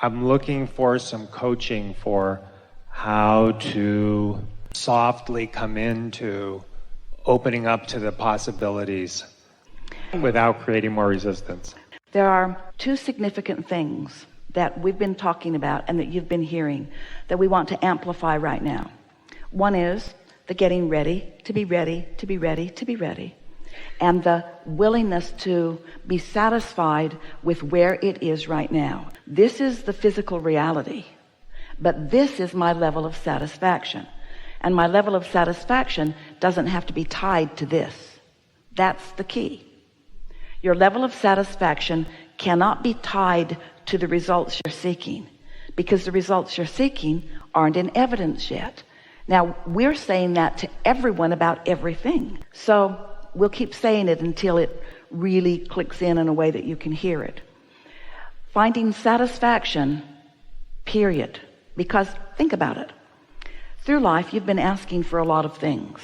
I'm looking for some coaching for how to softly come into opening up to the possibilities without creating more resistance. There are two significant things that we've been talking about and that you've been hearing that we want to amplify right now. One is the getting ready, to be ready, to be ready, to be ready, and the willingness to be satisfied with where it is right now. This is the physical reality, but this is my level of satisfaction. And my level of satisfaction doesn't have to be tied to this. That's the key. Your level of satisfaction cannot be tied to the results you're seeking, because the results you're seeking aren't in evidence yet. Now, we're saying that to everyone about everything. So we'll keep saying it until it really clicks in a way that you can hear it. Finding satisfaction, period. Because think about it. Through life, you've been asking for a lot of things.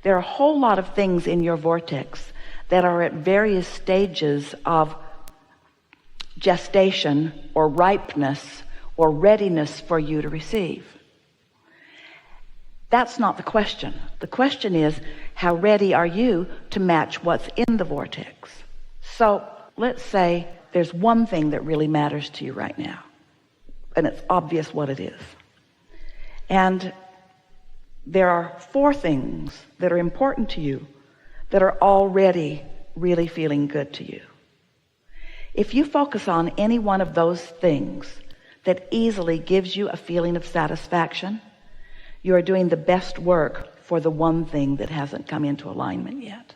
There are a whole lot of things in your vortex that are at various stages of gestation or ripeness or readiness for you to receive. That's not the question. The question is, how ready are you to match what's in the vortex? So let's say there's one thing that really matters to you right now, and it's obvious what it is. And there are 4 things that are important to you that are already really feeling good to you. If you focus on any one of those things that easily gives you a feeling of satisfaction, you are doing the best work for the one thing that hasn't come into alignment yet.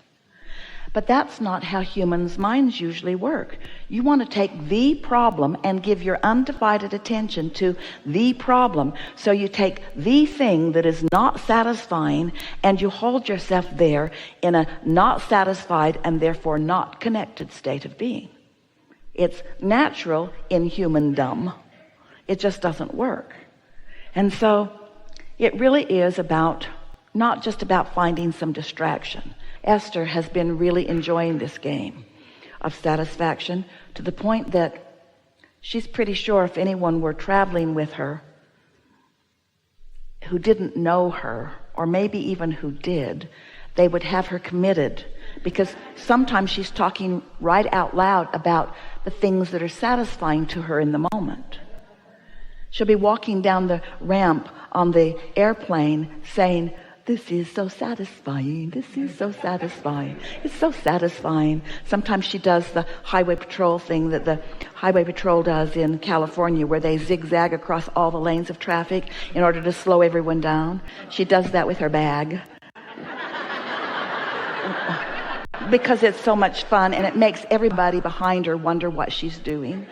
But that's not how humans' minds usually work. You want to take the problem and give your undivided attention to the problem. So you take the thing that is not satisfying and you hold yourself there in a not satisfied and therefore not connected state of being. It's natural in humandom. It just doesn't work. And so it really is about, not just about finding some distraction. Esther has been really enjoying this game of satisfaction to the point that she's pretty sure if anyone were traveling with her who didn't know her, or maybe even who did, they would have her committed, because sometimes she's talking right out loud about the things that are satisfying to her in the moment. She'll be walking down the ramp on the airplane saying, "This is so satisfying. This is so satisfying. It's so satisfying." Sometimes she does the highway patrol thing that the highway patrol does in California, where they zigzag across all the lanes of traffic in order to slow everyone down. She does that with her bag because it's so much fun, and it makes everybody behind her wonder what she's doing.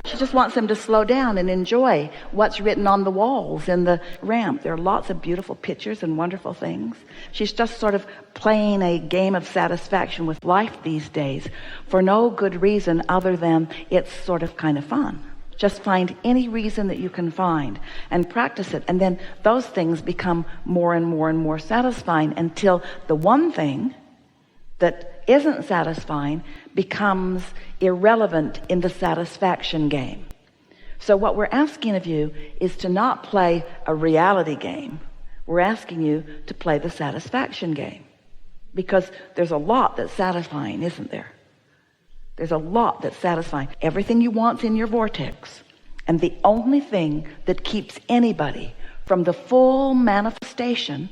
She just wants them to slow down and enjoy what's written on the walls in the ramp. There are lots of beautiful pictures and wonderful things. She's just sort of playing a game of satisfaction with life these days for no good reason other than it's sort of kind of fun. Just find any reason that you can find and practice it. And then those things become more and more and more satisfying until the one thing that isn't satisfying becomes irrelevant in the satisfaction game. So what we're asking of you is to not play a reality game. We're asking you to play the satisfaction game, because there's a lot that's satisfying, isn't there? There's a lot that's satisfying. Everything you want's in your vortex, and the only thing that keeps anybody from the full manifestation,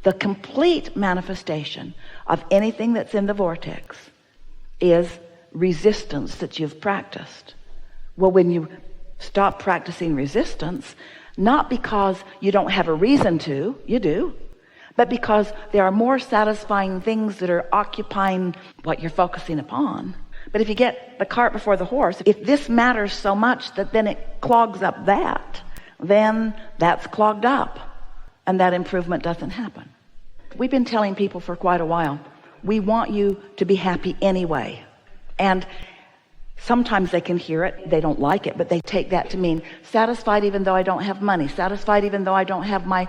the complete manifestation of anything that's in the vortex, is resistance that you've practiced. Well, when you stop practicing resistance, not because you don't have a reason to, you do, but because there are more satisfying things that are occupying what you're focusing upon. But if you get the cart before the horse, if this matters so much that then it clogs up that, then that's clogged up, and that improvement doesn't happen. We've been telling people for quite a while, we want you to be happy anyway. And sometimes they can hear it, they don't like it, but they take that to mean satisfied even though I don't have money, satisfied even though I don't have my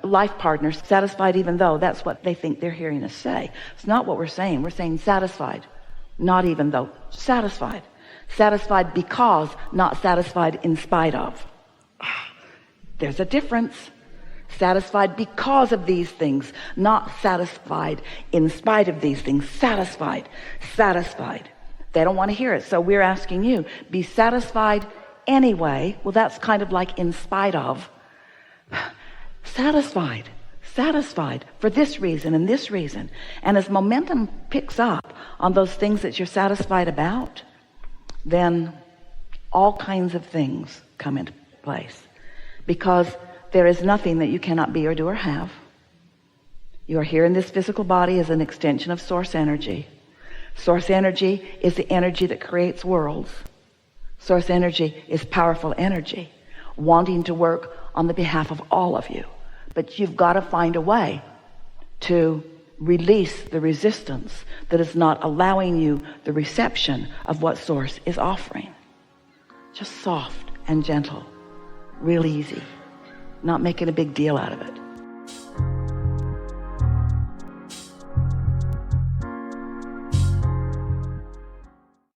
life partner, satisfied even though. That's what they think they're hearing us say. It's not what we're saying. We're saying satisfied, not even though. Satisfied. Satisfied because, not satisfied in spite of. There's a difference. Satisfied because of these things, not satisfied in spite of these things. Satisfied. They don't want to hear it, so we're asking you, be satisfied anyway. Well, that's kind of like in spite of. Satisfied for this reason and this reason. And as momentum picks up on those things that you're satisfied about, then all kinds of things come into place, because there is nothing that you cannot be or do or have. You are here in this physical body as an extension of source energy. Source energy is the energy that creates worlds. Source energy is powerful energy, wanting to work on the behalf of all of you. But you've got to find a way to release the resistance that is not allowing you the reception of what source is offering. Just soft and gentle, real easy, not making a big deal out of it.